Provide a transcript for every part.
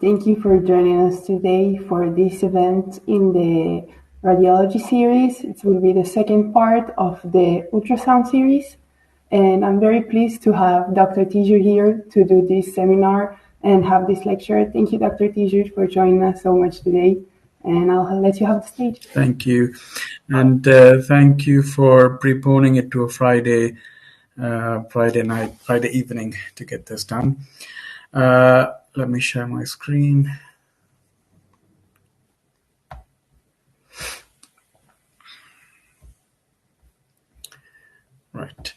Thank you for joining us today for this event in the Radiology series. It will be the second part of the Ultrasound series. And I'm very pleased to have Dr. Tijoux here to do this seminar and have this lecture. Thank you, Dr. Tijoux, for joining us so much today. And I'll let you have the stage. Thank you. And thank you for preponing it to a Friday evening to get this done. Let me share my screen. Right.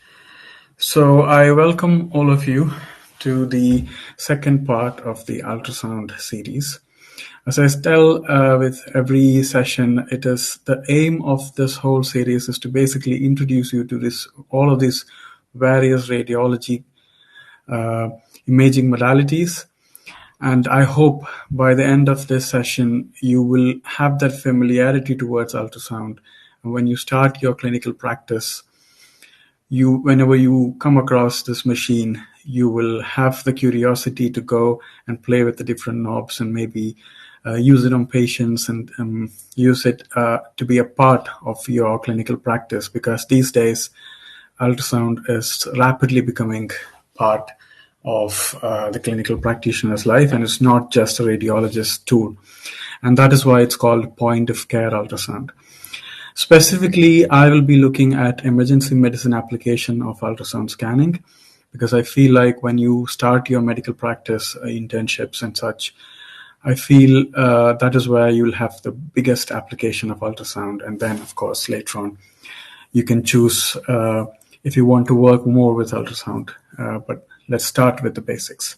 So I welcome all of you to the second part of the ultrasound series. As I tell with every session, it is the aim of this whole series is to basically introduce you to all of these various radiology imaging modalities. And I hope by the end of this session, you will have that familiarity towards ultrasound. And when you start your clinical practice, whenever you come across this machine, you will have the curiosity to go and play with the different knobs and maybe use it on patients and use it to be a part of your clinical practice, because these days ultrasound is rapidly becoming part of the clinical practitioner's life, and it's not just a radiologist's tool. And that is why it's called point of care ultrasound. Specifically, I will be looking at emergency medicine application of ultrasound scanning, because I feel like when you start your medical practice internships and such, I feel that is where you'll have the biggest application of ultrasound. And then, of course, later on, you can choose if you want to work more with ultrasound. But let's start with the basics.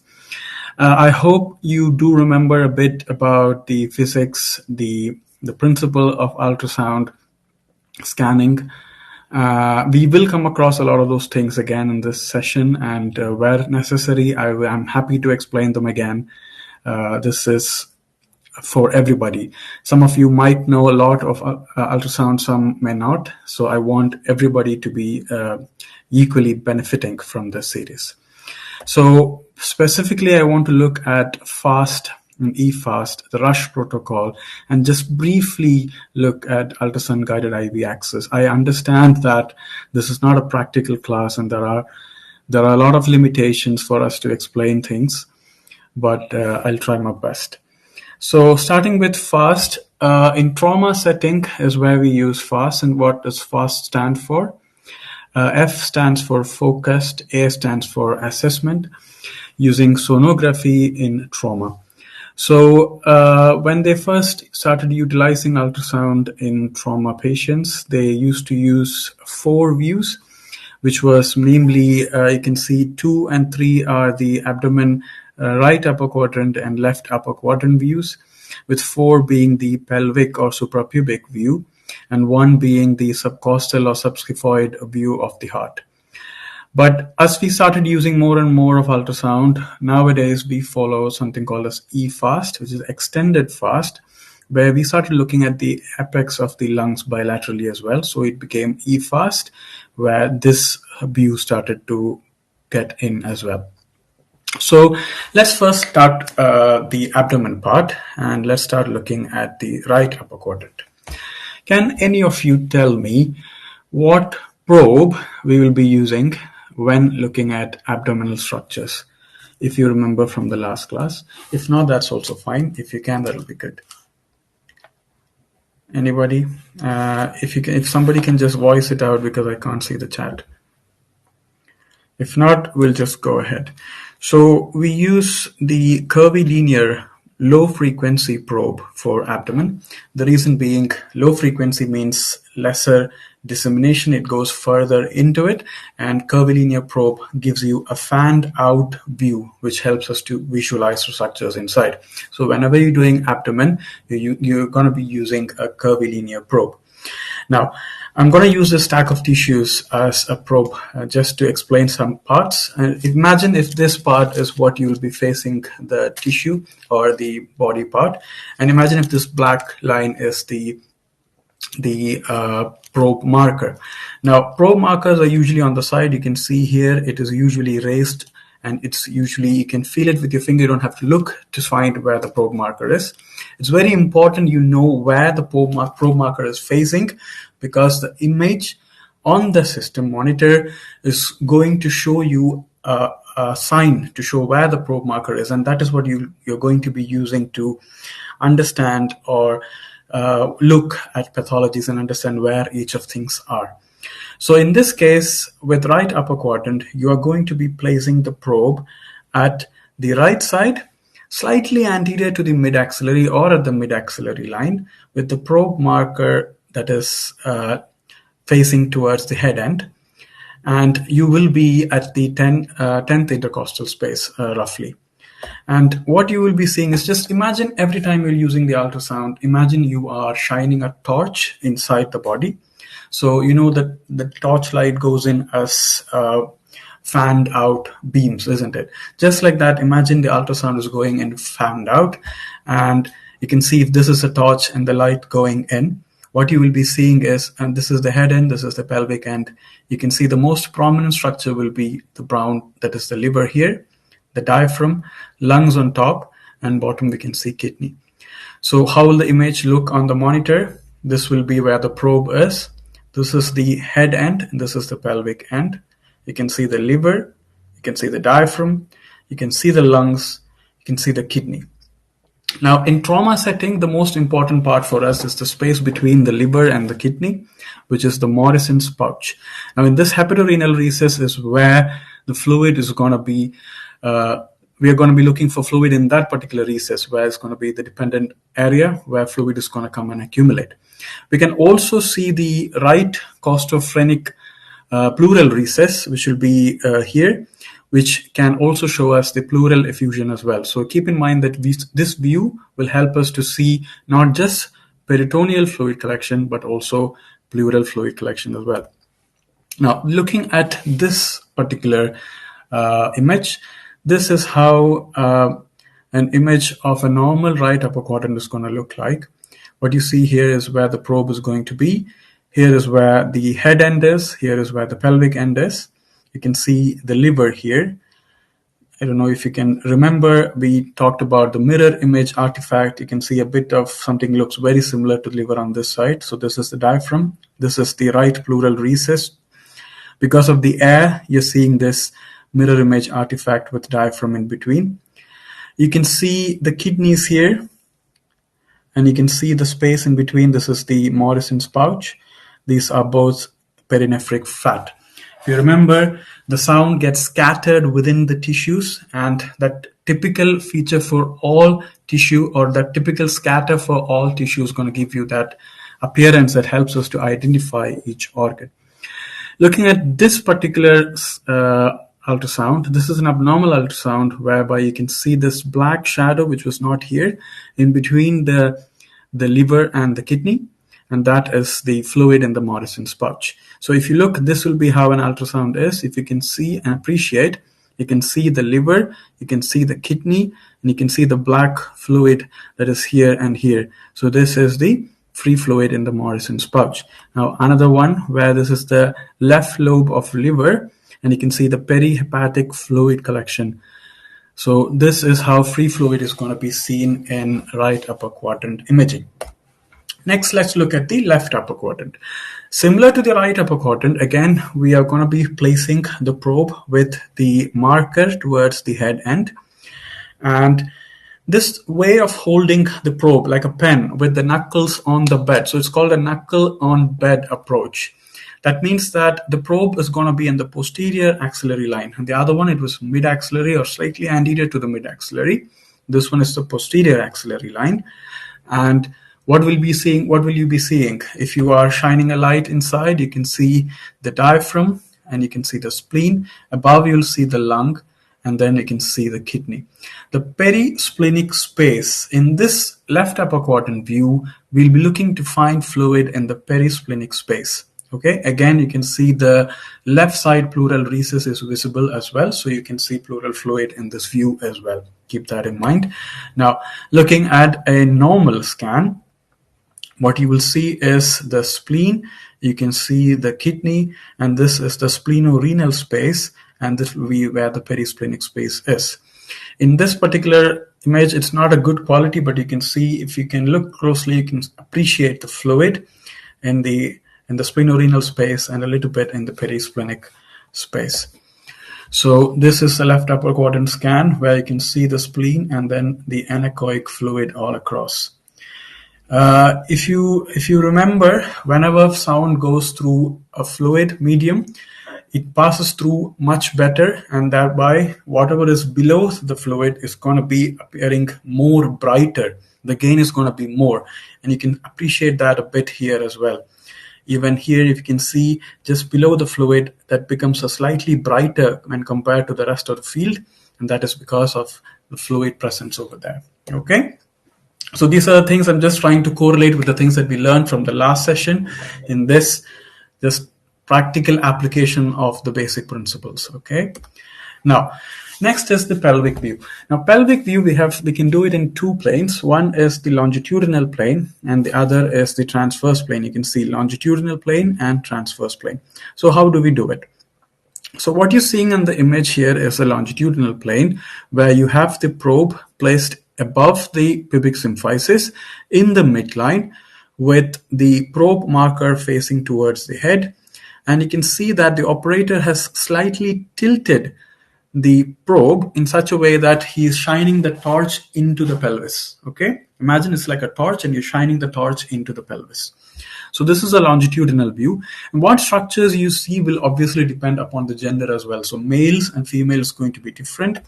I hope you do remember a bit about the physics, the principle of ultrasound scanning. We will come across a lot of those things again in this session, and where necessary, I'm happy to explain them again. This is for everybody. Some of you might know a lot of ultrasound, some may not. So I want everybody to be equally benefiting from this series. So specifically, I want to look at FAST and eFAST, the RUSH protocol, and just briefly look at ultrasound guided IV access. I understand that this is not a practical class, and there are a lot of limitations for us to explain things, but I'll try my best. So starting with FAST, in trauma setting is where we use FAST. And what does FAST stand for? F stands for focused, A stands for assessment, using sonography in trauma. So when they first started utilizing ultrasound in trauma patients, they used to use 4 views, which was namely, you can see 2 and 3 are the abdomen right upper quadrant and left upper quadrant views, with 4 being the pelvic or suprapubic view, and 1 being the subcostal or subxiphoid view of the heart. But as we started using more and more of ultrasound, nowadays we follow something called as eFAST, which is extended FAST, where we started looking at the apex of the lungs bilaterally as well. So it became eFAST, where this view started to get in as well. So let's first start the abdomen part, and let's start looking at the right upper quadrant. Can any of you tell me what probe we will be using when looking at abdominal structures, if you remember from the last class? If not, that's also fine. If you can, that'll be good. Anybody? If somebody can just voice it out, because I can't see the chat. If not, we'll just go ahead. So we use the curvilinear low frequency probe for abdomen. The reason being, low frequency means lesser dissemination. It goes further into it, and curvilinear probe gives you a fanned out view, which helps us to visualize the structures inside. So whenever you're doing abdomen, you're going to be using a curvilinear probe. Now, I'm going to use a stack of tissues as a probe just to explain some parts. And imagine if this part is what you'll be facing the tissue or the body part. And imagine if this black line is the probe marker. Now, probe markers are usually on the side. You can see here it is usually raised and it's usually, you can feel it with your finger. You don't have to look to find where the probe marker is. It's very important you know where the probe marker is facing, because the image on the system monitor is going to show you a sign to show where the probe marker is, and that is what you're going to be using to understand or look at pathologies and understand where each of things are. So in this case, with right upper quadrant, you are going to be placing the probe at the right side, slightly anterior to the mid-axillary or at the mid-axillary line, with the probe marker that is facing towards the head end. And you will be at the 10th intercostal space, roughly. And what you will be seeing is, just imagine every time you're using the ultrasound, imagine you are shining a torch inside the body. So you know that the torchlight goes in as fanned out beams, isn't it? Just like that, imagine the ultrasound is going in fanned out, and you can see if this is a torch and the light going in, what you will be seeing is, and this is the head end, this is the pelvic end, you can see the most prominent structure will be the brown, that is the liver here, the diaphragm, lungs on top, and bottom we can see kidney. So how will the image look on the monitor? This will be where the probe is. This is the head end, and this is the pelvic end. You can see the liver, you can see the diaphragm, you can see the lungs, you can see the kidney. Now, in trauma setting, the most important part for us is the space between the liver and the kidney, which is the Morrison's pouch. Now, in this hepatorenal recess is where the fluid is going to be, we are going to be looking for fluid in that particular recess, where it's going to be the dependent area where fluid is going to come and accumulate. We can also see the right costophrenic pleural recess, which will be here, which can also show us the pleural effusion as well. So keep in mind that this view will help us to see not just peritoneal fluid collection, but also pleural fluid collection as well. Now, looking at this particular image, this is how an image of a normal right upper quadrant is going to look like. What you see here is where the probe is going to be. Here is where the head end is. Here is where the pelvic end is. You can see the liver here. I don't know if you can remember, we talked about the mirror image artifact. You can see a bit of something looks very similar to the liver on this side. So this is the diaphragm. This is the right pleural recess. Because of the air, you're seeing this mirror image artifact with diaphragm in between. You can see the kidneys here, and you can see the space in between. This is the Morrison's pouch. These are both perinephric fat. If you remember, the sound gets scattered within the tissues, and that typical feature for all tissue, or that typical scatter for all tissue, is going to give you that appearance that helps us to identify each organ. Looking at this particular ultrasound, this is an abnormal ultrasound whereby you can see this black shadow, which was not here, in between the liver and the kidney, and that is the fluid in the Morrison's pouch. So if you look, this will be how an ultrasound is. If you can see and appreciate, you can see the liver, you can see the kidney, and you can see the black fluid that is here and here. So this is the free fluid in the Morrison's pouch. Now another one where this is the left lobe of liver, and you can see the perihepatic fluid collection. So this is how free fluid is going to be seen in right upper quadrant imaging. Next, let's look at the left upper quadrant. Similar to the right upper quadrant, again, we are going to be placing the probe with the marker towards the head end. And this way of holding the probe like a pen with the knuckles on the bed. So it's called a knuckle on bed approach. That means that the probe is going to be in the posterior axillary line. And the other one, it was mid-axillary or slightly anterior to the mid-axillary. This one is the posterior axillary line. And what will you be seeing? If you are shining a light inside, you can see the diaphragm and you can see the spleen. Above, you'll see the lung, and then you can see the kidney. The perisplenic space in this left upper quadrant view, we'll be looking to find fluid in the perisplenic space. Okay, again, you can see the left side pleural recess is visible as well. So you can see pleural fluid in this view as well. Keep that in mind. Now, looking at a normal scan, what you will see is the spleen, you can see the kidney, and this is the splenorenal space. and this will be where the perisplenic space is. In this particular image, it's not a good quality, but you can see, if you can look closely, you can appreciate the fluid in the splenorenal space and a little bit in the perisplenic space. So this is a left upper quadrant scan where you can see the spleen and then the anechoic fluid all across. If you remember, whenever sound goes through a fluid medium, it passes through much better, and thereby whatever is below the fluid is going to be appearing more brighter. The gain is going to be more, and you can appreciate that a bit here as well. Even here, if you can see just below the fluid, that becomes a slightly brighter when compared to the rest of the field, and that is because of the fluid presence over there. Okay. So these are the things I'm just trying to correlate with the things that we learned from the last session in this just practical application of the basic principles. Okay. Now, next is the pelvic view. Now, pelvic view, we can do it in two planes. One is the longitudinal plane and the other is the transverse plane. You can see longitudinal plane and transverse plane. So how do we do it? So what you're seeing in the image here is a longitudinal plane where you have the probe placed above the pubic symphysis in the midline with the probe marker facing towards the head. And you can see that the operator has slightly tilted the probe in such a way that he is shining the torch into the pelvis. Okay, imagine it's like a torch and you're shining the torch into the pelvis. So this is a longitudinal view, and what structures you see will obviously depend upon the gender as well. So males and females is going to be different.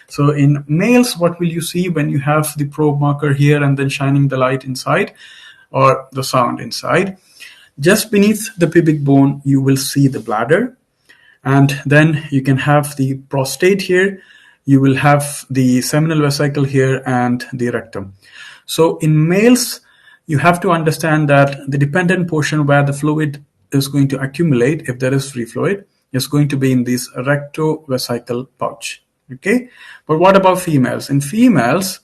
So in males, what will you see when you have the probe marker here and then shining the light inside or the sound inside? Just beneath the pubic bone, you will see the bladder, and then you can have the prostate here. You will have the seminal vesicle here and the rectum. So in males, you have to understand that the dependent portion where the fluid is going to accumulate, if there is free fluid, is going to be in this rectovesical pouch. Okay, but what about females? In females,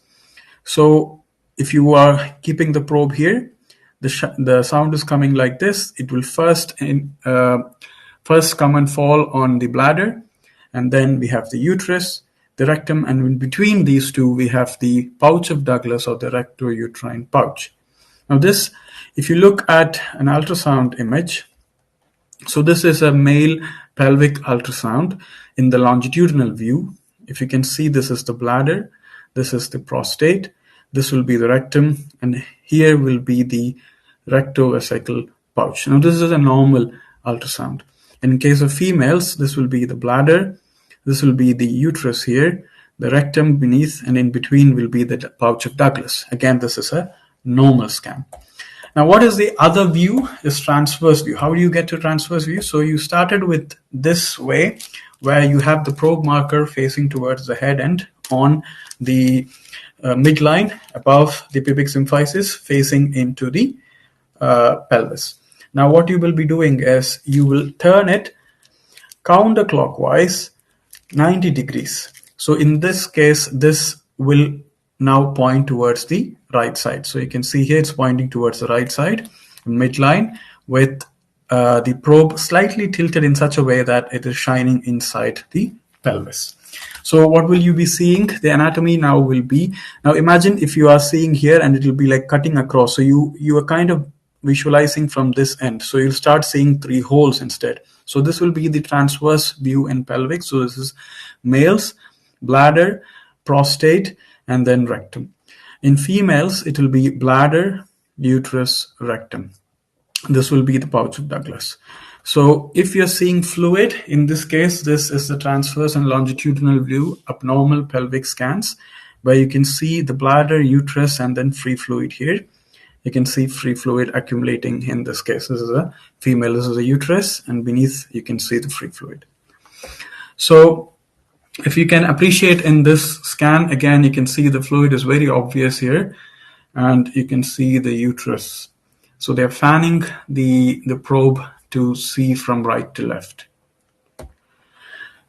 so if you are keeping the probe here, the sound is coming like this. It will first come and fall on the bladder, and then we have the uterus, the rectum, and in between these two we have the pouch of Douglas or the rectouterine pouch. Now this, if you look at an ultrasound image, so this is a male pelvic ultrasound in the longitudinal view. If you can see, this is the bladder, this is the prostate, this will be the rectum, and here will be the rectovesical pouch. Now this is a normal ultrasound. In case of females, this will be the bladder, this will be the uterus here, the rectum beneath, and in between will be the pouch of Douglas. Again, this is a normal scan. Now, what is the other view? Is transverse view. How do you get to transverse view? So you started with this way, where you have the probe marker facing towards the head end on the midline above the pubic symphysis, facing into the pelvis. Now, what you will be doing is you will turn it counterclockwise 90 degrees. So in this case, this will now point towards the right side. So you can see here it's pointing towards the right side, midline, with the probe slightly tilted in such a way that it is shining inside the pelvis. So what will you be seeing? The anatomy now will be, now imagine if you are seeing here and it will be like cutting across. So you are kind of visualizing from this end. So you'll start seeing 3 holes instead. So this will be the transverse view in pelvic. So this is males, bladder, prostate, and then rectum. In females, it will be bladder, uterus, rectum. This will be the pouch of Douglas. So if you're seeing fluid, in this case, this is the transverse and longitudinal view, abnormal pelvic scans, where you can see the bladder, uterus, and then free fluid here. You can see free fluid accumulating in this case. This is a female, this is a uterus, and beneath you can see the free fluid. So if you can appreciate in this scan, again, you can see the fluid is very obvious here, and you can see the uterus. So they're fanning the probe to see from right to left.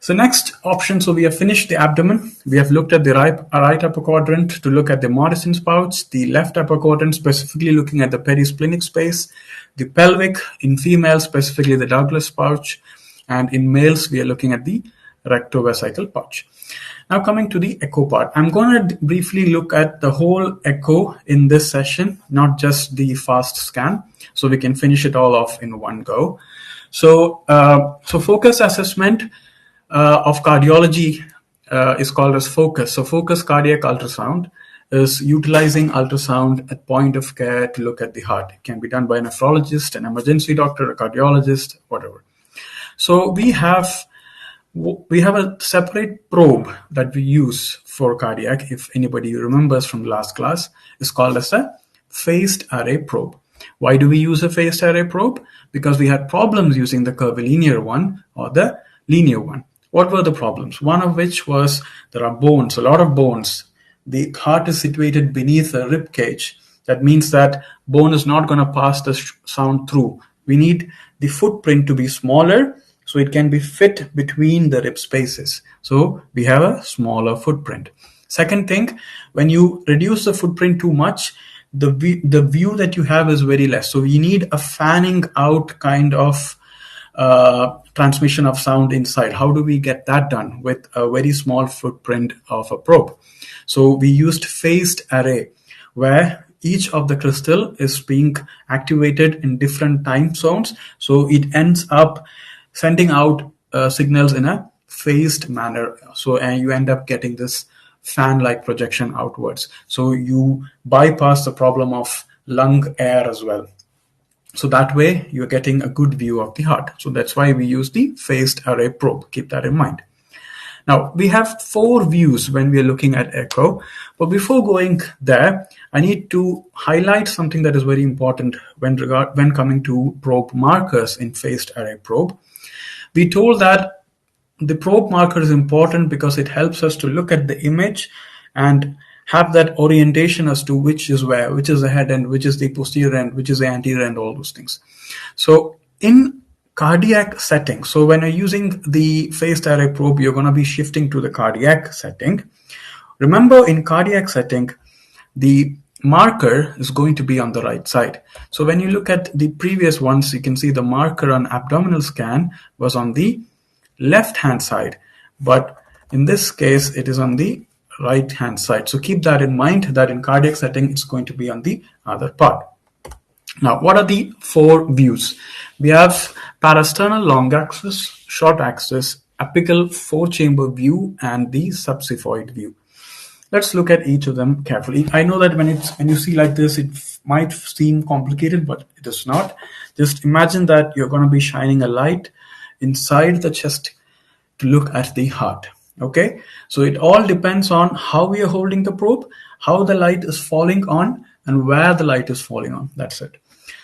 So next option, so we have finished the abdomen. We have looked at the right upper quadrant to look at the Morrison's pouch, the left upper quadrant specifically looking at the perisplenic space, the pelvic in females specifically the Douglas pouch, and in males we are looking at the rectovesical pouch. Now coming to the echo part, I'm going to briefly look at the whole echo in this session, not just the fast scan, so we can finish it all off in one go. So focus assessment of cardiology is called as focus. So focus cardiac ultrasound is utilizing ultrasound at point of care to look at the heart. It can be done by a nephrologist, an emergency doctor, a cardiologist, whatever. So we have a separate probe that we use for cardiac, if anybody remembers from last class, is called as a phased array probe. Why do we use a phased array probe? Because we had problems using the curvilinear one or the linear one. What were the problems? One of which was there are bones, a lot of bones. The heart is situated beneath a rib cage. That means that bone is not going to pass the sound through. We need the footprint to be smaller so it can be fit between the rib spaces. So we have a smaller footprint. Second thing, when you reduce the footprint too much, the view that you have is very less. So we need a fanning out kind of transmission of sound inside. How do we get that done? With a very small footprint of a probe. So we used phased array, where each of the crystal is being activated in different time zones. So it ends up sending out signals in a phased manner. So you end up getting this fan-like projection outwards. So you bypass the problem of lung air as well. So that way you're getting a good view of the heart. So that's why we use the phased array probe. Keep that in mind. Now we have 4 views when we are looking at echo. But before going there, I need to highlight something that is very important when coming to probe markers in phased array probe. We told that the probe marker is important because it helps us to look at the image and have that orientation as to which is where, which is the head end, which is the posterior end, which is the anterior end, all those things. So in cardiac setting, so when you're using the phased array probe, you're going to be shifting to the cardiac setting. Remember, in cardiac setting, the marker is going to be on the right side. So when you look at the previous ones, you can see the marker on abdominal scan was on the left hand side, but in this case it is on the right hand side. So keep that in mind, that in cardiac setting it's going to be on the other part. Now, what are the 4 views? We have parasternal long axis, short axis, apical 4-chamber view, and the subxiphoid view. Let's look at each of them carefully. I know that when you see like this, it might seem complicated, but it is not. Just imagine that you're going to be shining a light inside the chest to look at the heart. Okay, so it all depends on how we are holding the probe, how the light is falling on, and where the light is falling on. That's it.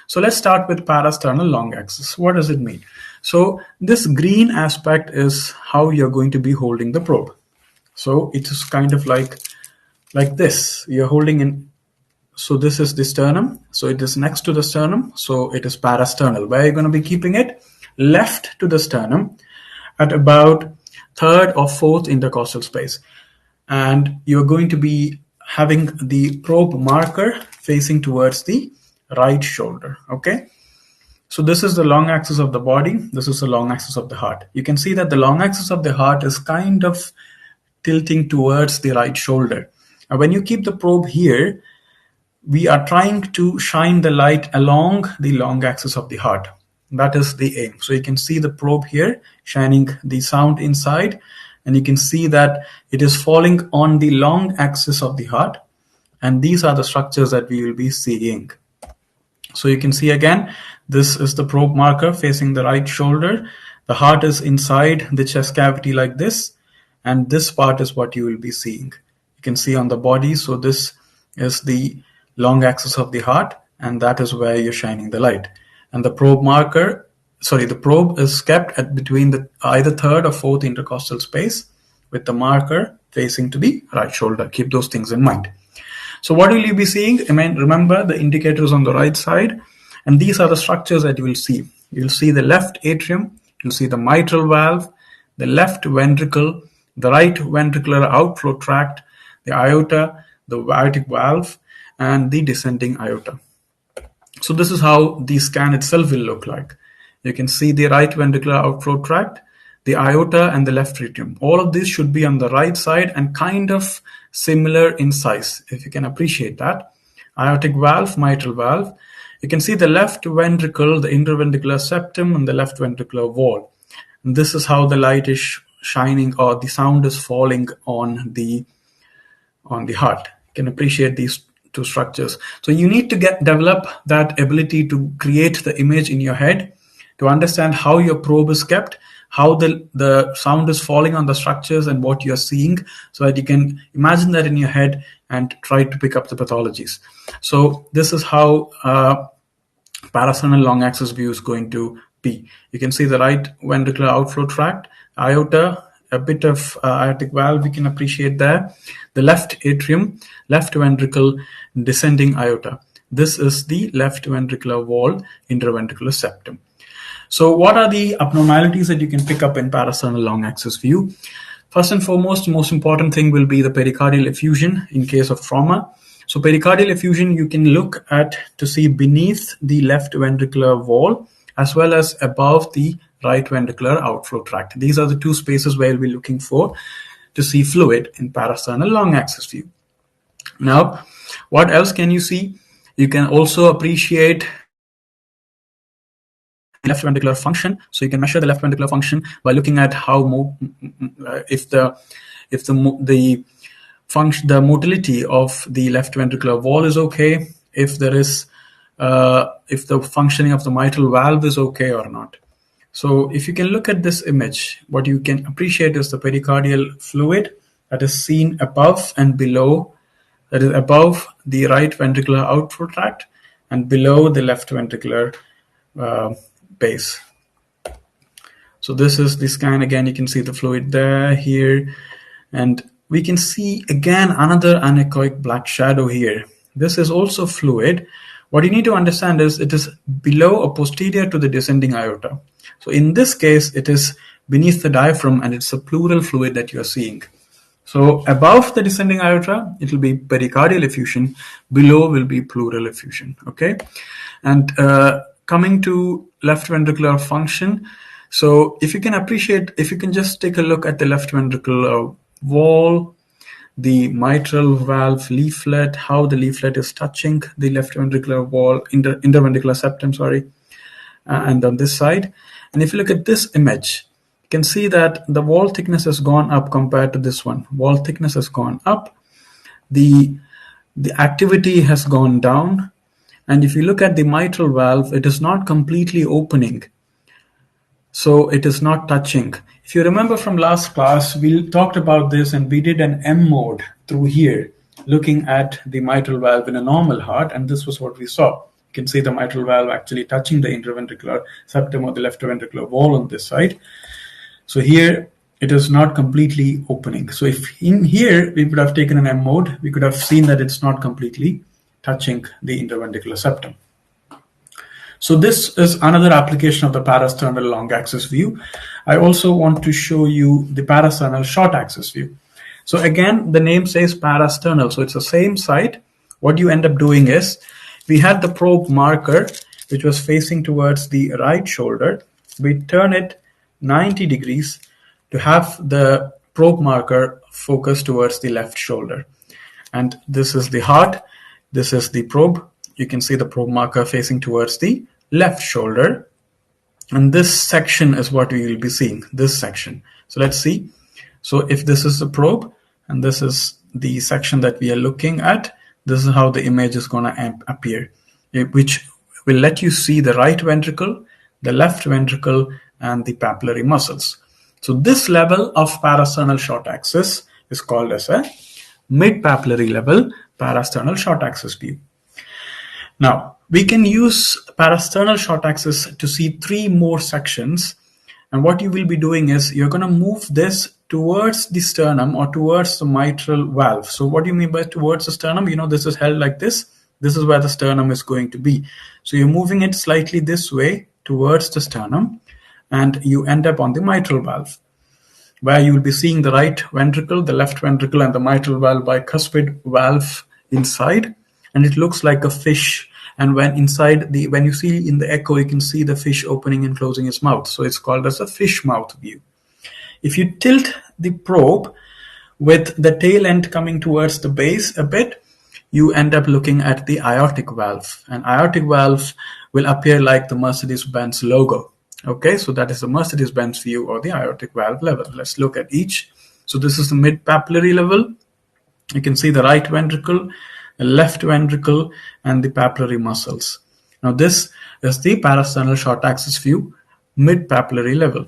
So let's start with parasternal long axis. What does it mean? So this green aspect is how you're going to be holding the probe. So it is kind of like this. You're holding in. So this is the sternum. So it is next to the sternum. So it is parasternal. Where are you going to be keeping it? Left to the sternum at about 3rd or 4th intercostal space. And you're going to be having the probe marker facing towards the right shoulder. Okay. So this is the long axis of the body. This is the long axis of the heart. You can see that the long axis of the heart is kind of tilting towards the right shoulder. And when you keep the probe here, we are trying to shine the light along the long axis of the heart. That is the aim. So you can see the probe here shining the sound inside, and you can see that it is falling on the long axis of the heart. And these are the structures that we will be seeing. So you can see again, this is the probe marker facing the right shoulder. The heart is inside the chest cavity like this. And this part is what you will be seeing. You can see on the body. So this is the long axis of the heart, and that is where you're shining the light. And the probe is kept at between the either 3rd or 4th intercostal space with the marker facing to the right shoulder. Keep those things in mind. So what will you be seeing? I mean, remember the indicator is on the right side, and these are the structures that you will see. You'll see the left atrium, you'll see the mitral valve, the left ventricle, the right ventricular outflow tract, the aorta, the aortic valve, and the descending aorta. So this is how the scan itself will look like. You can see the right ventricular outflow tract, the aorta, and the left atrium. All of these should be on the right side and kind of similar in size, if you can appreciate that. Aortic valve, mitral valve. You can see the left ventricle, the interventricular septum, and the left ventricular wall. And this is how the light is shining, or the sound is falling on the heart. You can appreciate these two structures. So you need to develop that ability to create the image in your head, to understand how your probe is kept, how the sound is falling on the structures and what you're seeing, so that you can imagine that in your head and try to pick up the pathologies. So this is how parasternal long axis view is going to be. You can see the right ventricular outflow tract, aorta, a bit of aortic valve we can appreciate there, the left atrium, left ventricle, descending aorta. This is the left ventricular wall, interventricular septum. So what are the abnormalities that you can pick up in parasternal long axis view? First and foremost, most important thing will be the pericardial effusion in case of trauma. So pericardial effusion you can look at to see beneath the left ventricular wall as well as above the right ventricular outflow tract. These are the two spaces where we're looking for to see fluid in parasternal long axis view. Now, what else can you see? You can also appreciate left ventricular function. So you can measure the left ventricular function by looking at how if the motility of the left ventricular wall is okay, if there is if the functioning of the mitral valve is okay or not. So if you can look at this image, what you can appreciate is the pericardial fluid that is seen above and below, that is above the right ventricular outflow tract and below the left ventricular base. So this is the scan. Again, you can see the fluid there, here, and we can see again another anechoic black shadow here. This is also fluid. What you need to understand is it is below or posterior to the descending aorta. So in this case, it is beneath the diaphragm and it's a pleural fluid that you are seeing. So above the descending aorta, it will be pericardial effusion. Below will be pleural effusion. Okay, and coming to left ventricular function. So if you can appreciate, if you can just take a look at the left ventricular wall, the mitral valve leaflet, how the leaflet is touching the left ventricular wall, interventricular septum, and on this side. And if you look at this image, you can see that the wall thickness has gone up compared to this one. Wall thickness has gone up. The activity has gone down. And if you look at the mitral valve, it is not completely opening. So it is not touching. If you remember from last class, we talked about this and we did an M mode through here, looking at the mitral valve in a normal heart, and this was what we saw. You can see the mitral valve actually touching the interventricular septum or the left ventricular wall on this side. So here it is not completely opening. So if in here we would have taken an M mode, we could have seen that it's not completely touching the interventricular septum. So this is another application of the parasternal long axis view. I also want to show you the parasternal short axis view. So again, the name says parasternal, so it's the same site. What you end up doing is, we had the probe marker, which was facing towards the right shoulder. We turn it 90 degrees to have the probe marker focus towards the left shoulder. And this is the heart, this is the probe. You can see the probe marker facing towards the left shoulder. And this section is what we will be seeing, this section. So let's see. So if this is the probe and this is the section that we are looking at, this is how the image is going to appear, which will let you see the right ventricle, the left ventricle, and the papillary muscles. So this level of parasternal short axis is called as a mid-papillary level parasternal short axis view. Now, we can use parasternal short axis to see three more sections. And what you will be doing is you're going to move this towards the sternum or towards the mitral valve. So what do you mean by towards the sternum? You know, this is held like this. This is where the sternum is going to be. So you're moving it slightly this way towards the sternum, and you end up on the mitral valve, where you will be seeing the right ventricle, the left ventricle, and the mitral valve bicuspid valve inside. And it looks like a fish. And when you see in the echo, you can see the fish opening and closing its mouth. So it's called as a fish mouth view. If you tilt the probe with the tail end coming towards the base a bit, you end up looking at the aortic valve. And aortic valve will appear like the Mercedes-Benz logo. Okay, so that is the Mercedes-Benz view or the aortic valve level. Let's look at each. So this is the mid-papillary level. You can see the right ventricle, the left ventricle, and the papillary muscles. Now this is the parasternal short axis view, mid-papillary level.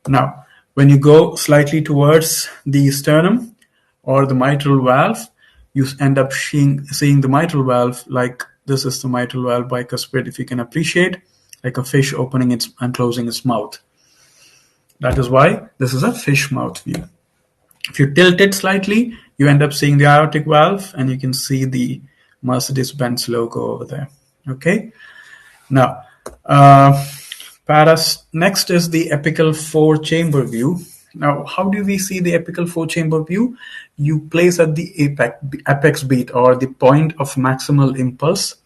Now, when you go slightly towards the sternum or the mitral valve, you end up seeing the mitral valve like this is the mitral valve bicuspid, if you can appreciate, like a fish opening its and closing its mouth. That is why this is a fish mouth view. If you tilt it slightly, you end up seeing the aortic valve, and you can see the Mercedes-Benz logo over there. Okay. Now, next is the apical four-chamber view. Now, how do we see the apical four-chamber view? You place at the apex beat or the point of maximal impulse,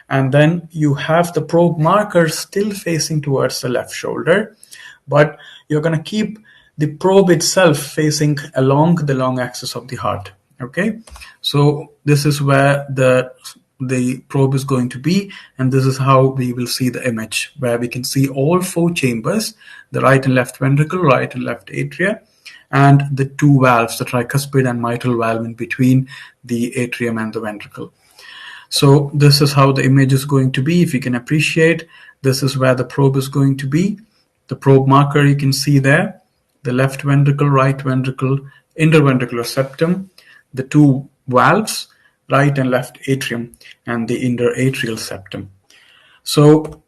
and then you have the probe marker still facing towards the left shoulder, but you're going to keep the probe itself facing along the long axis of the heart. Okay, so this is where the probe is going to be, and this is how we will see the image, where we can see all four chambers, the right and left ventricle, right and left atria, and the two valves, the tricuspid and mitral valve in between the atrium and the ventricle. So this is how the image is going to be. If you can appreciate, this is where the probe is going to be. The probe marker you can see there, the left ventricle, right ventricle, interventricular septum, the two valves, right and left atrium, and the interatrial septum. So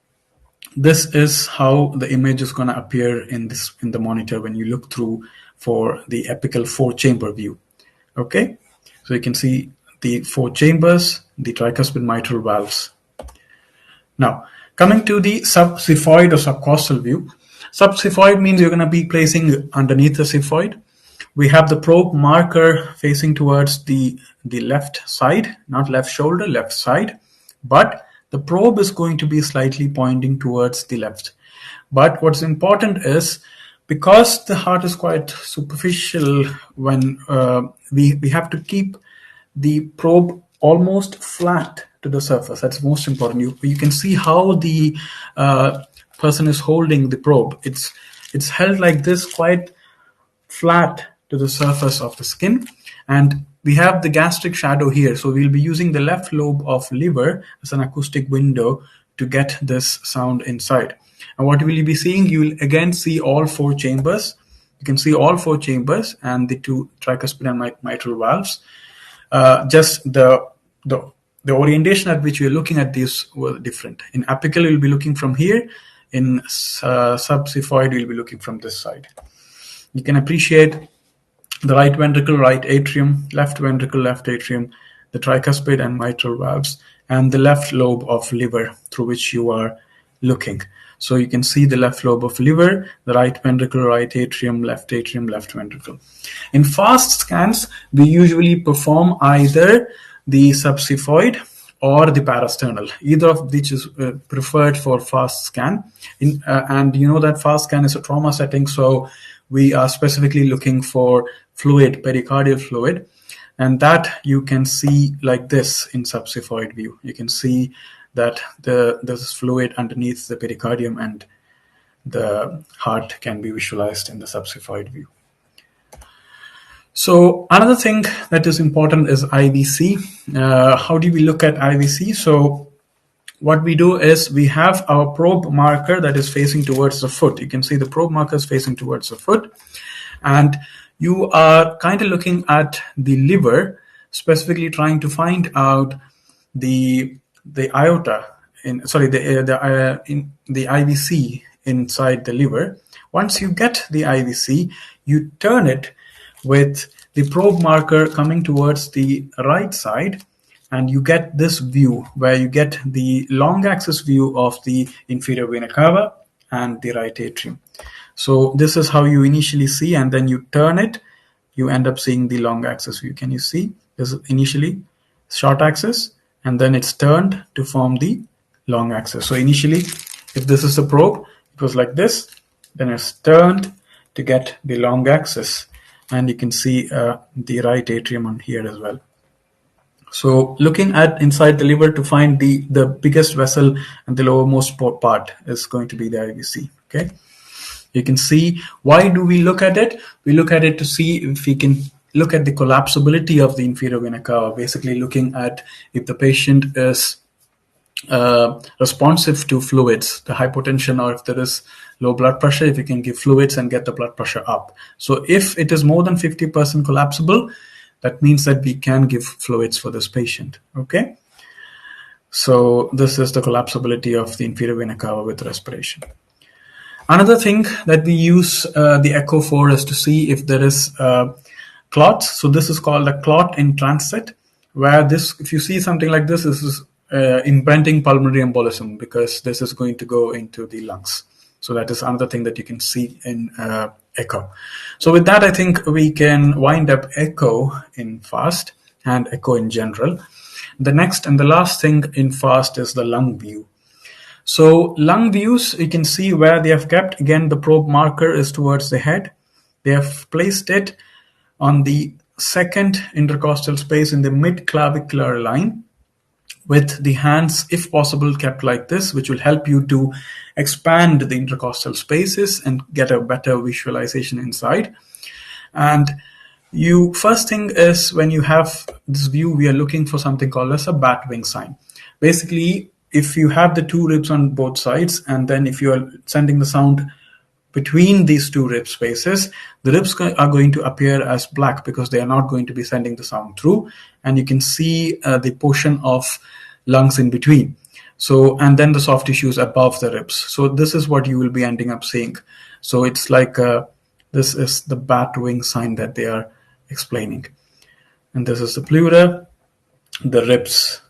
this is how the image is going to appear in the monitor when you look through for the apical four-chamber view. Okay, so you can see the four chambers, the tricuspid mitral valves. Now, coming to the subxiphoid or subcostal view. Subxiphoid means you're going to be placing underneath the xiphoid. We have the probe marker facing towards the left side, not left shoulder, left side, but the probe is going to be slightly pointing towards the left. But what's important is, because the heart is quite superficial, when we have to keep the probe almost flat to the surface. That's most important. You can see how the person is holding the probe. It's held like this, quite flat to the surface of the skin, and we have the gastric shadow here. So we'll be using the left lobe of liver as an acoustic window to get this sound inside. And what will you be seeing? You will again see all four chambers. You can see all four chambers and the two tricuspid and mitral valves. Just the orientation at which we are looking at these were different. In apical, you'll be looking from here. In subxiphoid, you'll be looking from this side. You can appreciate the right ventricle, right atrium, left ventricle, left atrium, the tricuspid and mitral valves, and the left lobe of liver through which you are looking. So you can see the left lobe of liver, the right ventricle, right atrium, left ventricle. In fast scans, we usually perform either the subxiphoid or the parasternal, either of which is preferred for fast scan. And you know that fast scan is a trauma setting, so we are specifically looking for fluid, pericardial fluid, and that you can see like this in subxiphoid view. You can see that there's fluid underneath the pericardium, and the heart can be visualized in the subxiphoid view. So another thing that is important is IVC. How do we look at IVC? So what we do is we have our probe marker that is facing towards the foot. You can see the probe marker is facing towards the foot, and you are kind of looking at the liver, specifically trying to find out the aorta, the IVC inside the liver. Once you get the IVC, you turn it with the probe marker coming towards the right side, and you get this view where you get the long axis view of the inferior vena cava and the right atrium. So this is how you initially see, and then you turn it, you end up seeing the long axis view. Can you see? This is initially short axis, and then it's turned to form the long axis. So initially, if this is the probe, it was like this, then it's turned to get the long axis. And you can see the right atrium on here as well. So looking at inside the liver to find the biggest vessel and the lowermost part is going to be the IVC. Okay, you can see, why do we look at it? We look at it to see if we can look at the collapsibility of the inferior vena cava, basically looking at if the patient is responsive to fluids, the hypotension, or if there is low blood pressure, if you can give fluids and get the blood pressure up. So if it is more than 50% collapsible, that means that we can give fluids for this patient. Okay, so this is the collapsibility of the inferior vena cava with respiration. Another thing that we use the echo for is to see if there is clots. So this is called a clot in transit, where this, if you see something like this is impending pulmonary embolism, because this is going to go into the lungs. So that is another thing that you can see in echo. So with that, I think we can wind up echo in FAST and echo in general. The next and the last thing in FAST is the lung view. So lung views, you can see where they have kept. Again, the probe marker is towards the head. They have placed it on the second intercostal space in the mid-clavicular line, with the hands, if possible, kept like this, which will help you to expand the intercostal spaces and get a better visualization inside. And first thing is, when you have this view, we are looking for something called as a bat wing sign. Basically, if you have the two ribs on both sides, and then if you are sending the sound between these two rib spaces, the ribs are going to appear as black because they are not going to be sending the sound through, and you can see the portion of lungs in between. So, and then the soft tissues above the ribs. So this is what you will be ending up seeing. So it's like this is the bat wing sign that they are explaining. And this is the pleura, the ribs,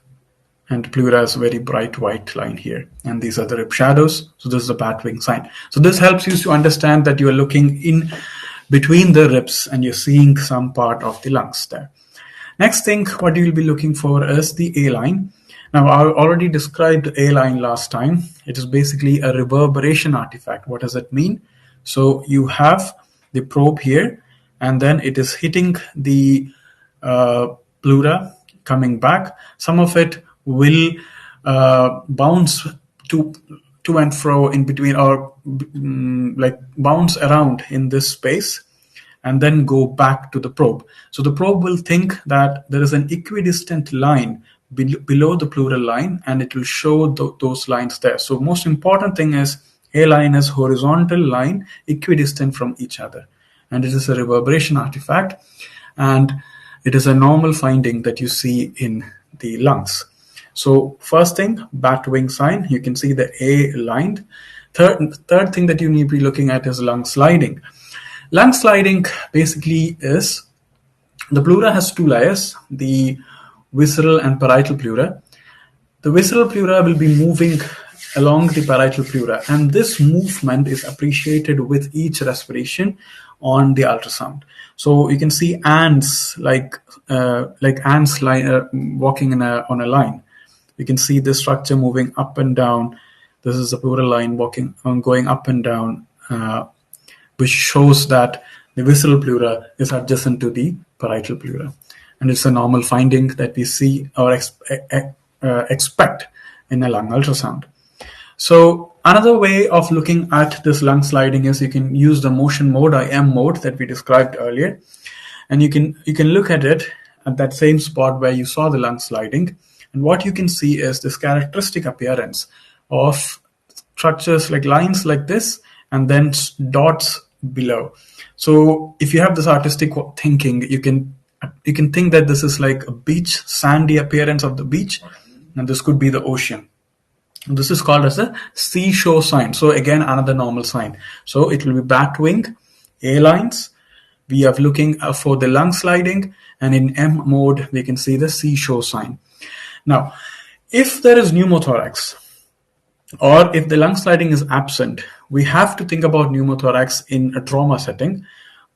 and pleura is a very bright white line here. And these are the rib shadows. So this is the bat wing sign. So this helps you to understand that you are looking in between the ribs and you're seeing some part of the lungs there. Next thing, what you will be looking for is the A line. Now, I already described A line last time. It is basically a reverberation artifact. What does that mean? So you have the probe here, and then it is hitting the pleura, coming back. Some of it will bounce to and fro in between, or like bounce around in this space, and then go back to the probe. So the probe will think that there is an equidistant line below the pleural line, and it will show those lines there. So most important thing is A line is horizontal line equidistant from each other, and it is a reverberation artifact, and it is a normal finding that you see in the lungs. So first thing, bat wing sign, you can see the A line. Third thing that you need to be looking at is lung sliding. Lung sliding basically is, the pleura has two layers, the visceral and parietal pleura. The visceral pleura will be moving along the parietal pleura, and this movement is appreciated with each respiration on the ultrasound. So you can see ants, like ants walking on a line. You can see the structure moving up and down. This is the pleural line going up and down, which shows that the visceral pleura is adjacent to the parietal pleura. And it's a normal finding that we see or expect in a lung ultrasound. So another way of looking at this lung sliding is you can use the motion mode, or M mode, that we described earlier. And you can look at it at that same spot where you saw the lung sliding. And what you can see is this characteristic appearance of structures like lines like this, and then dots below. So if you have this artistic thinking, you can think that this is like a beach, sandy appearance of the beach, and this could be the ocean. This is called as a seashore sign. So again, another normal sign. So it will be bat wing, A lines. We are looking for the lung sliding, and in M mode, we can see the seashore sign. Now, if there is pneumothorax, or if the lung sliding is absent, we have to think about pneumothorax in a trauma setting.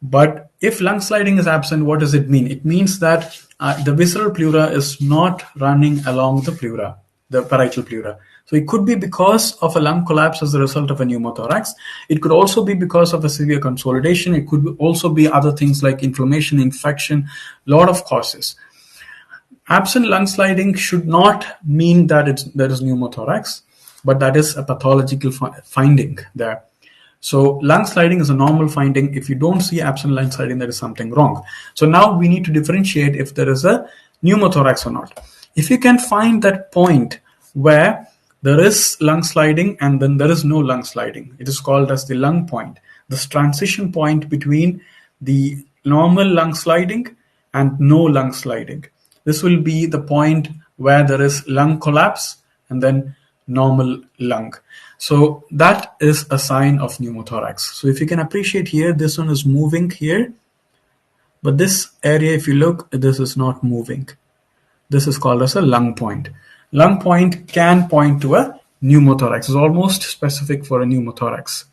But if lung sliding is absent, what does it mean? It means that the visceral pleura is not running along the pleura, the parietal pleura. So it could be because of a lung collapse as a result of a pneumothorax. It could also be because of a severe consolidation. It could also be other things like inflammation, infection, lot of causes. Absent lung sliding should not mean that there is pneumothorax, but that is a pathological finding there. So lung sliding is a normal finding. If you don't see absent lung sliding, there is something wrong. So now we need to differentiate if there is a pneumothorax or not. If you can find that point where there is lung sliding and then there is no lung sliding, it is called as the lung point, this transition point between the normal lung sliding and no lung sliding. This will be the point where there is lung collapse and then normal lung. So that is a sign of pneumothorax. So if you can appreciate here, this one is moving here, but this area, if you look, this is not moving. This is called as a lung point. Lung point can point to a pneumothorax. It's almost specific for a pneumothorax.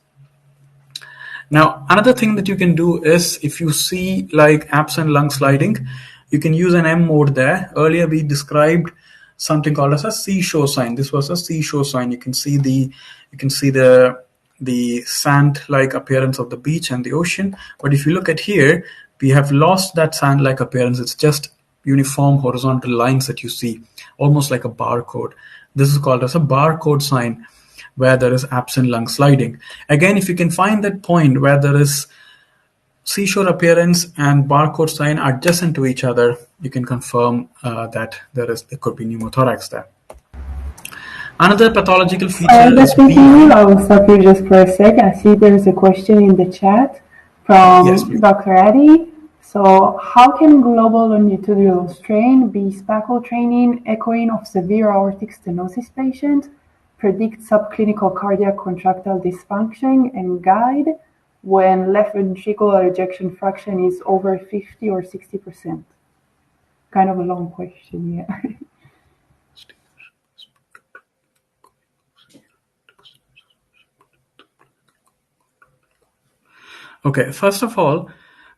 Now, another thing that you can do is if you see like absent lung sliding, you can use an M mode there. Earlier we described something called as a seashore sign. This was a seashore sign. You can see the sand-like appearance of the beach and the ocean. But if you look at here, we have lost that sand-like appearance. It's just uniform horizontal lines that you see, almost like a barcode. This is called as a barcode sign, where there is absent lung sliding. Again, if you can find that point where there is seashore appearance and barcode sign adjacent to each other, you can confirm that there could be pneumothorax there. Another pathological feature is I will stop you just for a sec. I see there's a question in the chat from Dr. Addy. So how can global longitudinal strain be spackle training, echoing of severe aortic stenosis patients, predict subclinical cardiac contractile dysfunction, and guide when left ventricular ejection fraction is over 50 or 60%? Kind of a long question, yeah. Okay, first of all,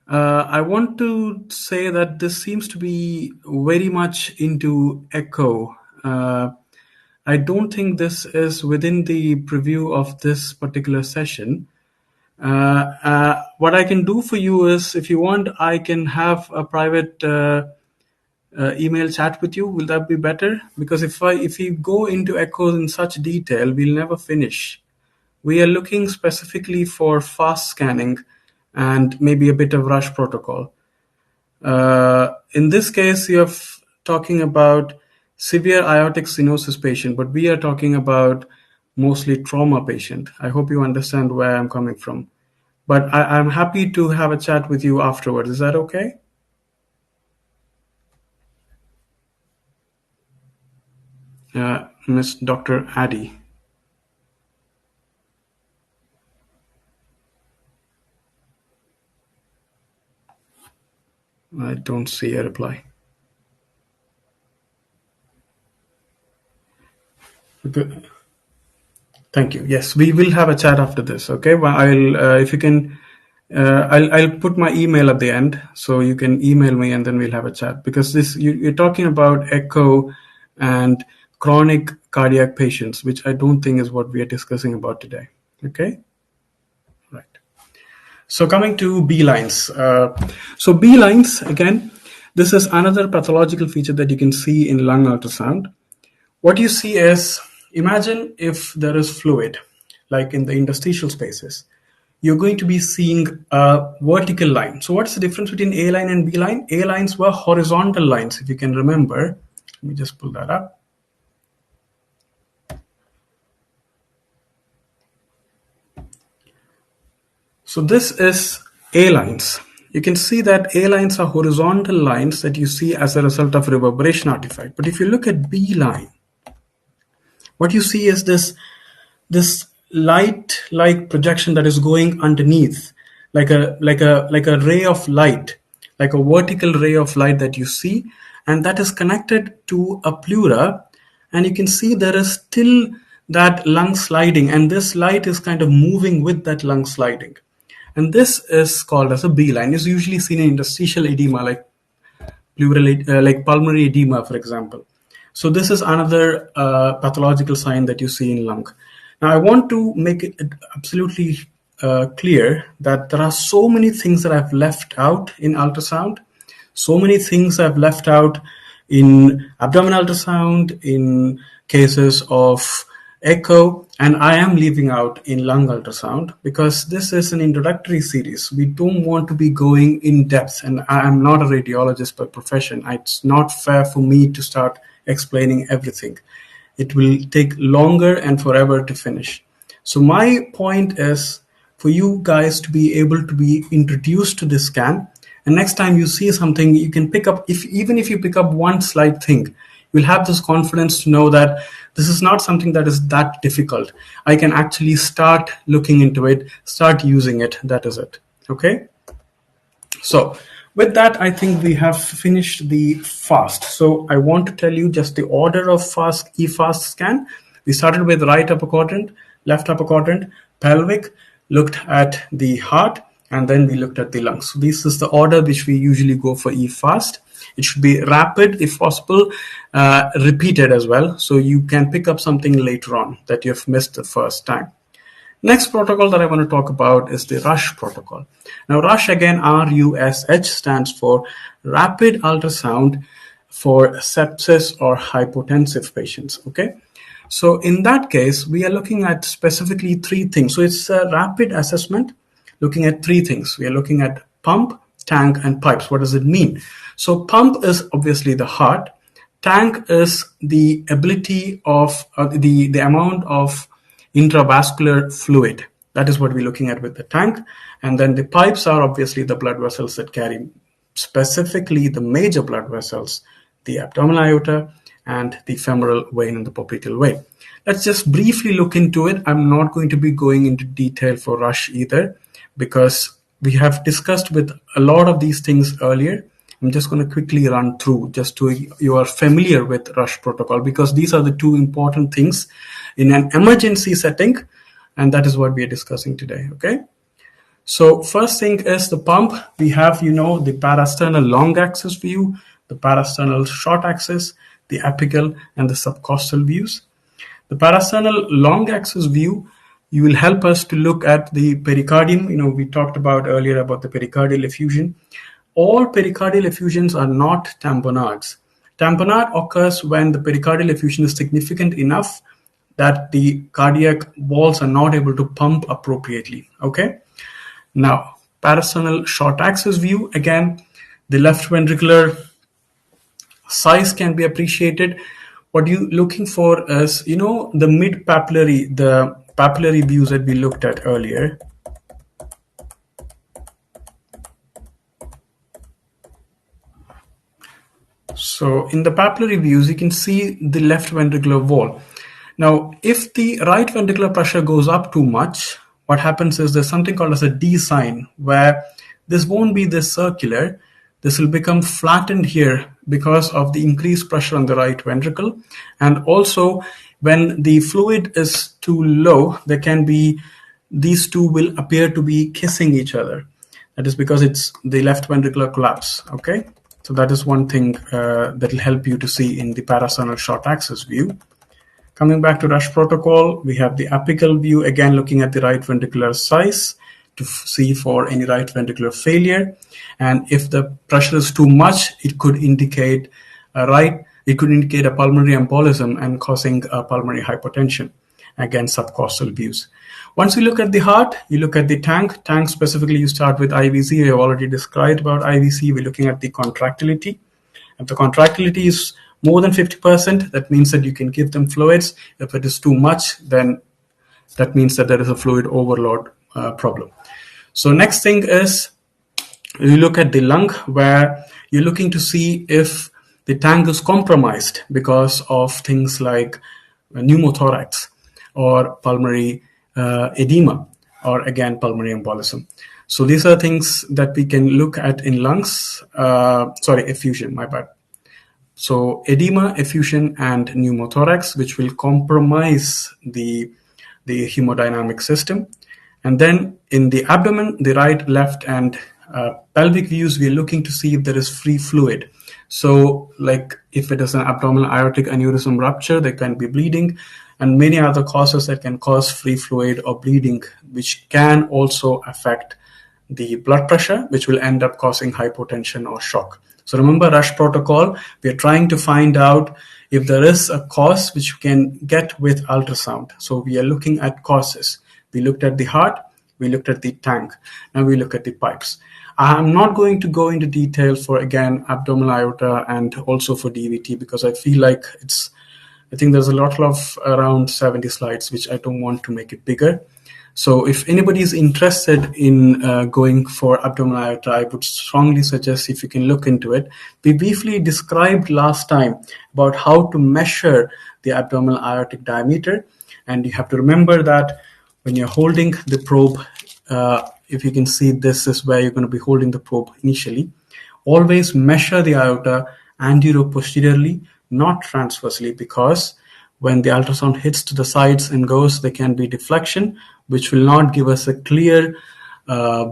I want to say that this seems to be very much into echo. I don't think this is within the preview of this particular session. What I can do for you is, if you want, I can have a private email chat with you. Will that be better? Because if we go into echoes in such detail, we'll never finish. We are looking specifically for fast scanning and maybe a bit of rush protocol. In this case, you're talking about severe aortic stenosis patient, but we are talking about mostly trauma patient. I hope you understand where I'm coming from. But I'm happy to have a chat with you afterwards. Is that okay? Miss Dr. Addy. I don't see a reply. Okay. Thank you. Yes, we will have a chat after this. Okay. Well, if you can, I'll put my email at the end, so you can email me and then we'll have a chat, because you're talking about echo and chronic cardiac patients, which I don't think is what we are discussing about today. Okay. Right. So coming to B lines. So B lines, again, this is another pathological feature that you can see in lung ultrasound. What you see is, imagine if there is fluid, like in the interstitial spaces, you're going to be seeing a vertical line. So what's the difference between A line and B line? A lines were horizontal lines, if you can remember. Let me just pull that up. So this is A lines. You can see that A lines are horizontal lines that you see as a result of reverberation artifact. But if you look at B line, what you see is this light-like projection that is going underneath, like a ray of light, like a vertical ray of light that you see, and that is connected to a pleura, and you can see there is still that lung sliding, and this light is kind of moving with that lung sliding. And this is called as a B line. It's usually seen in interstitial edema, like pleural, like pulmonary edema, for example. So this is another pathological sign that you see in lung. Now, I want to make it absolutely clear that there are so many things that I've left out in ultrasound, so many things I've left out in abdominal ultrasound, in cases of echo, and I am leaving out in lung ultrasound because this is an introductory series. We don't want to be going in depth, and I am not a radiologist by profession. It's not fair for me to start explaining everything. It will take longer and forever to finish. So my point is for you guys to be able to be introduced to this scan, and next time you see something, you can pick up, even if you pick up one slight thing, you'll have this confidence to know that this is not something that is that difficult. I can actually start looking into it, start using it. That is it. Okay. So with that, I think we have finished the FAST. So I want to tell you just the order of EFAST scan. We started with right upper quadrant, left upper quadrant, pelvic, looked at the heart, and then we looked at the lungs. So this is the order which we usually go for EFAST. It should be rapid, if possible, repeated as well. So you can pick up something later on that you've missed the first time. Next protocol that I want to talk about is the RUSH protocol. Now, RUSH, again, RUSH stands for Rapid Ultrasound for Sepsis or Hypotensive Patients, okay? So in that case, we are looking at specifically three things. So it's a rapid assessment looking at three things. We are looking at pump, tank, and pipes. What does it mean? So pump is obviously the heart. Tank is the ability of the amount of intravascular fluid. That is what we're looking at with the tank. And then the pipes are obviously the blood vessels that carry specifically the major blood vessels, the abdominal aorta and the femoral vein and the popliteal vein. Let's just briefly look into it. I'm not going to be going into detail for RUSH either because we have discussed with a lot of these things earlier. I'm just going to quickly run through just so you are familiar with RUSH protocol because these are the two important things in an emergency setting, and that is what we are discussing today, okay? So first thing is the pump. We have, the parasternal long axis view, the parasternal short axis, the apical and the subcostal views. The parasternal long axis view, you will help us to look at the pericardium. We talked about earlier about the pericardial effusion. All pericardial effusions are not tamponades. Tamponade occurs when the pericardial effusion is significant enough that the cardiac walls are not able to pump appropriately, okay? Now, parasternal short axis view, again, the left ventricular size can be appreciated. What you're looking for is, the mid-papillary, the papillary views that we looked at earlier. So in the papillary views, you can see the left ventricular wall. Now, if the right ventricular pressure goes up too much, what happens is there's something called as a D sign, where this won't be this circular. This will become flattened here because of the increased pressure on the right ventricle. And also, when the fluid is too low, there can be, these two will appear to be kissing each other. That is because it's the left ventricular collapse, okay? So that is one thing that will help you to see in the parasternal short axis view. Coming back to RUSH protocol, we have the apical view, again looking at the right ventricular size to see for any right ventricular failure. And if the pressure is too much, it could indicate a pulmonary embolism and causing a pulmonary hypertension. Again, subcostal views. Once we look at the heart, you look at the tank. Tank specifically, you start with IVC. We have already described about IVC. We're looking at the contractility. If the contractility is more than 50%, that means that you can give them fluids. If it is too much, then that means that there is a fluid overload problem. So next thing is you look at the lung, where you're looking to see if the tank is compromised because of things like pneumothorax or pulmonary edema, or again pulmonary embolism. So these are things that we can look at in lungs. Effusion, my bad. So edema, effusion, and pneumothorax, which will compromise the hemodynamic system. And then in the abdomen, the right, left, and pelvic views, we are looking to see if there is free fluid. So like if it is an abdominal aortic aneurysm rupture, there can be bleeding and many other causes that can cause free fluid or bleeding, which can also affect the blood pressure, which will end up causing hypotension or shock. So remember rush protocol, we are trying to find out if there is a cause which you can get with ultrasound. So we are looking at causes. We looked at the heart, we looked at the tank, now we look at the pipes. I'm not going to go into detail for, again, abdominal aorta and also for DVT because I feel like I think there's a lot of around 70 slides, which I don't want to make it bigger. So if anybody is interested in going for abdominal aorta, I would strongly suggest if you can look into it. We briefly described last time about how to measure the abdominal aortic diameter. And you have to remember that when you're holding the probe, if you can see, this is where you're going to be holding the probe initially. Always measure the aorta anterior-posteriorly, not transversely, because when the ultrasound hits to the sides and goes, there can be deflection, which will not give us a clear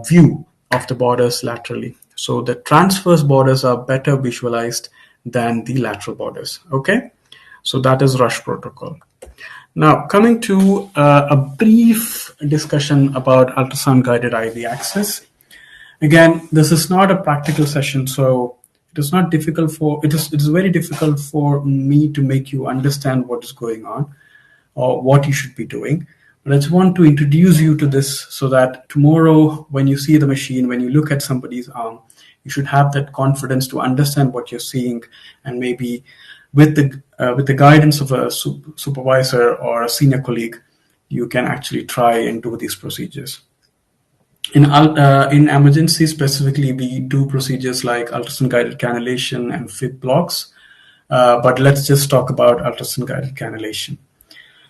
view of the borders laterally. So the transverse borders are better visualized than the lateral borders. Okay, so that is rush protocol. Now, coming to a brief discussion about ultrasound-guided IV access. Again, this is not a practical session, so it is not difficult for it is very difficult for me to make you understand what is going on or what you should be doing. But I just want to introduce you to this so that tomorrow, when you see the machine, when you look at somebody's arm, you should have that confidence to understand what you're seeing, and maybe with the guidance of a supervisor or a senior colleague, you can actually try and do these procedures. In emergency specifically, we do procedures like ultrasound guided cannulation and FIB blocks, but let's just talk about ultrasound guided cannulation.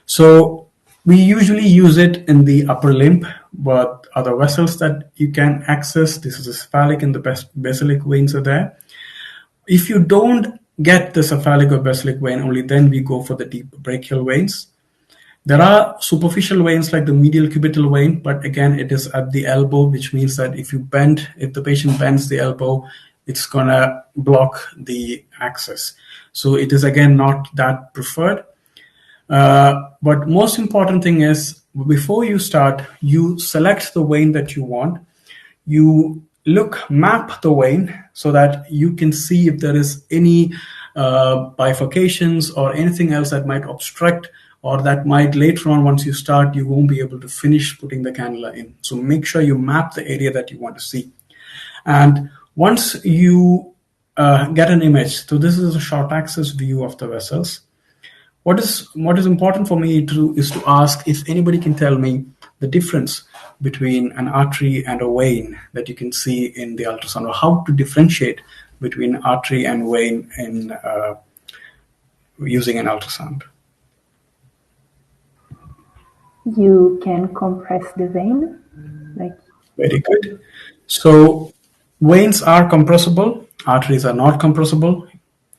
So we usually use it in the upper limb, but other vessels that you can access, this is the cephalic and the basilic veins are there. If you don't get the cephalic or basilic vein, only then we go for the deep brachial veins. There are superficial veins like the medial cubital vein, but again, it is at the elbow, which means that if the patient bends the elbow, it's gonna block the access. So it is again not that preferred. But most important thing is, before you start, you select the vein that you want. You map the vein so that you can see if there is any bifurcations or anything else that might obstruct, or that might later on, once you start, you won't be able to finish putting the cannula in. So make sure you map the area that you want to see. And once you get an image, so this is a short axis view of the vessels. What is important for me is to ask if anybody can tell me the difference between an artery and a vein that you can see in the ultrasound, or how to differentiate between artery and vein in using an ultrasound. You can compress the vein. Very good. So veins are compressible, arteries are not compressible.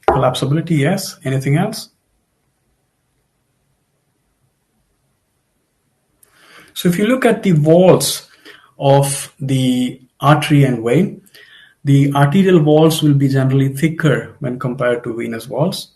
Collapsibility, yes. Anything else? So if you look at the walls of the artery and vein, the arterial walls will be generally thicker when compared to venous walls.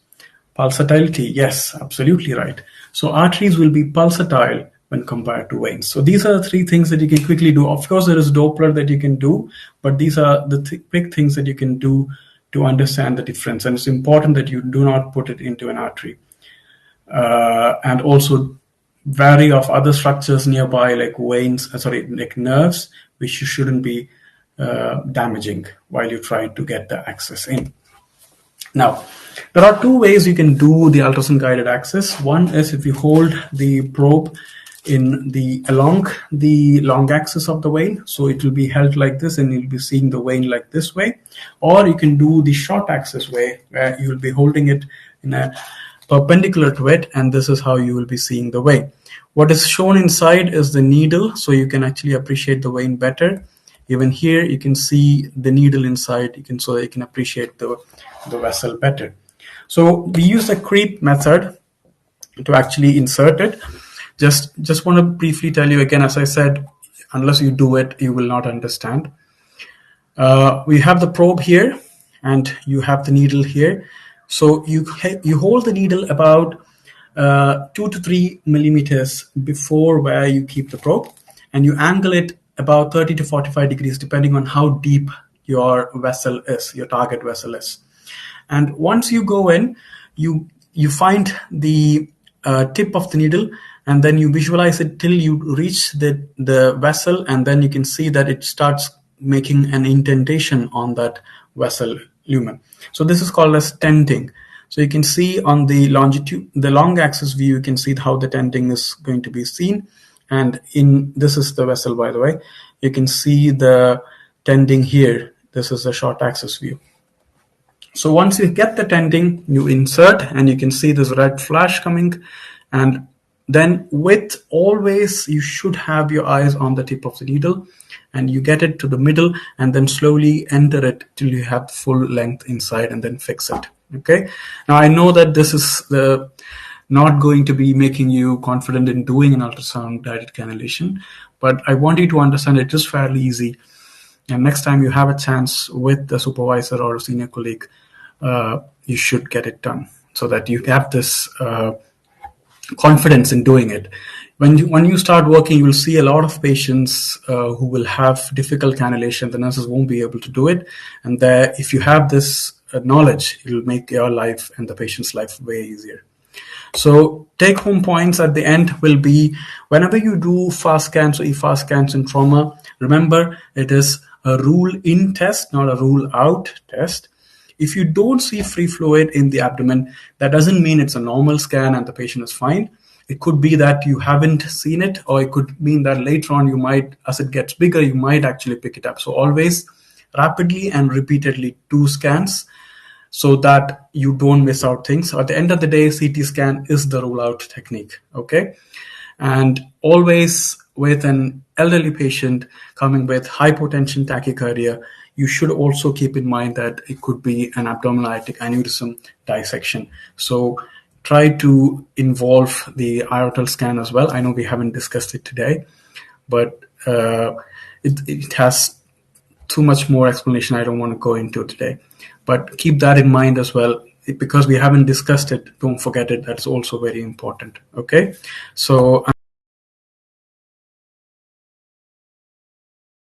Pulsatility, yes, absolutely right. So arteries will be pulsatile when compared to veins. So these are the three things that you can quickly do. Of course, there is Doppler that you can do, but these are the big things that you can do to understand the difference. And it's important that you do not put it into an artery. And also vary of other structures nearby, like like nerves, which you shouldn't be damaging while you try to get the access in. Now, there are two ways you can do the ultrasound guided access. One is if you hold the probe along the long axis of the vein, so it will be held like this and you'll be seeing the vein like this way. Or you can do the short axis way, where you will be holding it in a perpendicular to it, and this is how you will be seeing the vein. What is shown inside is the needle, so you can actually appreciate the vein better. Even here, you can see the needle inside, so that you can appreciate the vessel better. So we use the creep method to actually insert it. Just want to briefly tell you again, as I said, unless you do it, you will not understand. We have the probe here, and you have the needle here. So you hold the needle about 2 to 3 millimeters before where you keep the probe, and you angle it about 30 to 45 degrees depending on how deep your vessel is, your target vessel is. And once you go in, you find the tip of the needle, and then you visualize it till you reach the vessel, and then you can see that it starts making an indentation on that vessel lumen. So this is called as tenting. So you can see on the longitude, the long axis view, you can see how the tenting is going to be seen. And this is the vessel, by the way. You can see the tenting here. This is the short axis view. So once you get the tenting, you insert, and you can see this red flash coming. And then you should have your eyes on the tip of the needle, and you get it to the middle, and then slowly enter it till you have full length inside, and then fix it. Okay. Now I know that this is not going to be making you confident in doing an ultrasound guided cannulation, but I want you to understand it is fairly easy. And next time you have a chance with the supervisor or a senior colleague, you should get it done so that you have this confidence in doing it. When you start working, you will see a lot of patients who will have difficult cannulation. The nurses won't be able to do it. And if you have this knowledge, it will make your life and the patient's life way easier. So take home points at the end will be, whenever you do fast scans or e-fast scans in trauma, remember it is a rule in test, not a rule out test. If you don't see free fluid in the abdomen, that doesn't mean it's a normal scan and the patient is fine. It could be that you haven't seen it, or it could mean that later on you might, as it gets bigger, you might actually pick it up. So always rapidly and repeatedly do scans so that you don't miss out things. So at the end of the day, CT scan is the rule out technique. Okay. And always with an elderly patient coming with hypotension tachycardia, you should also keep in mind that it could be an abdominal aortic aneurysm dissection. So try to involve the aortal scan as well. I know we haven't discussed it today, but it has too much more explanation I don't want to go into today. But keep that in mind as well. Because we haven't discussed it, don't forget it. That's also very important. Okay. So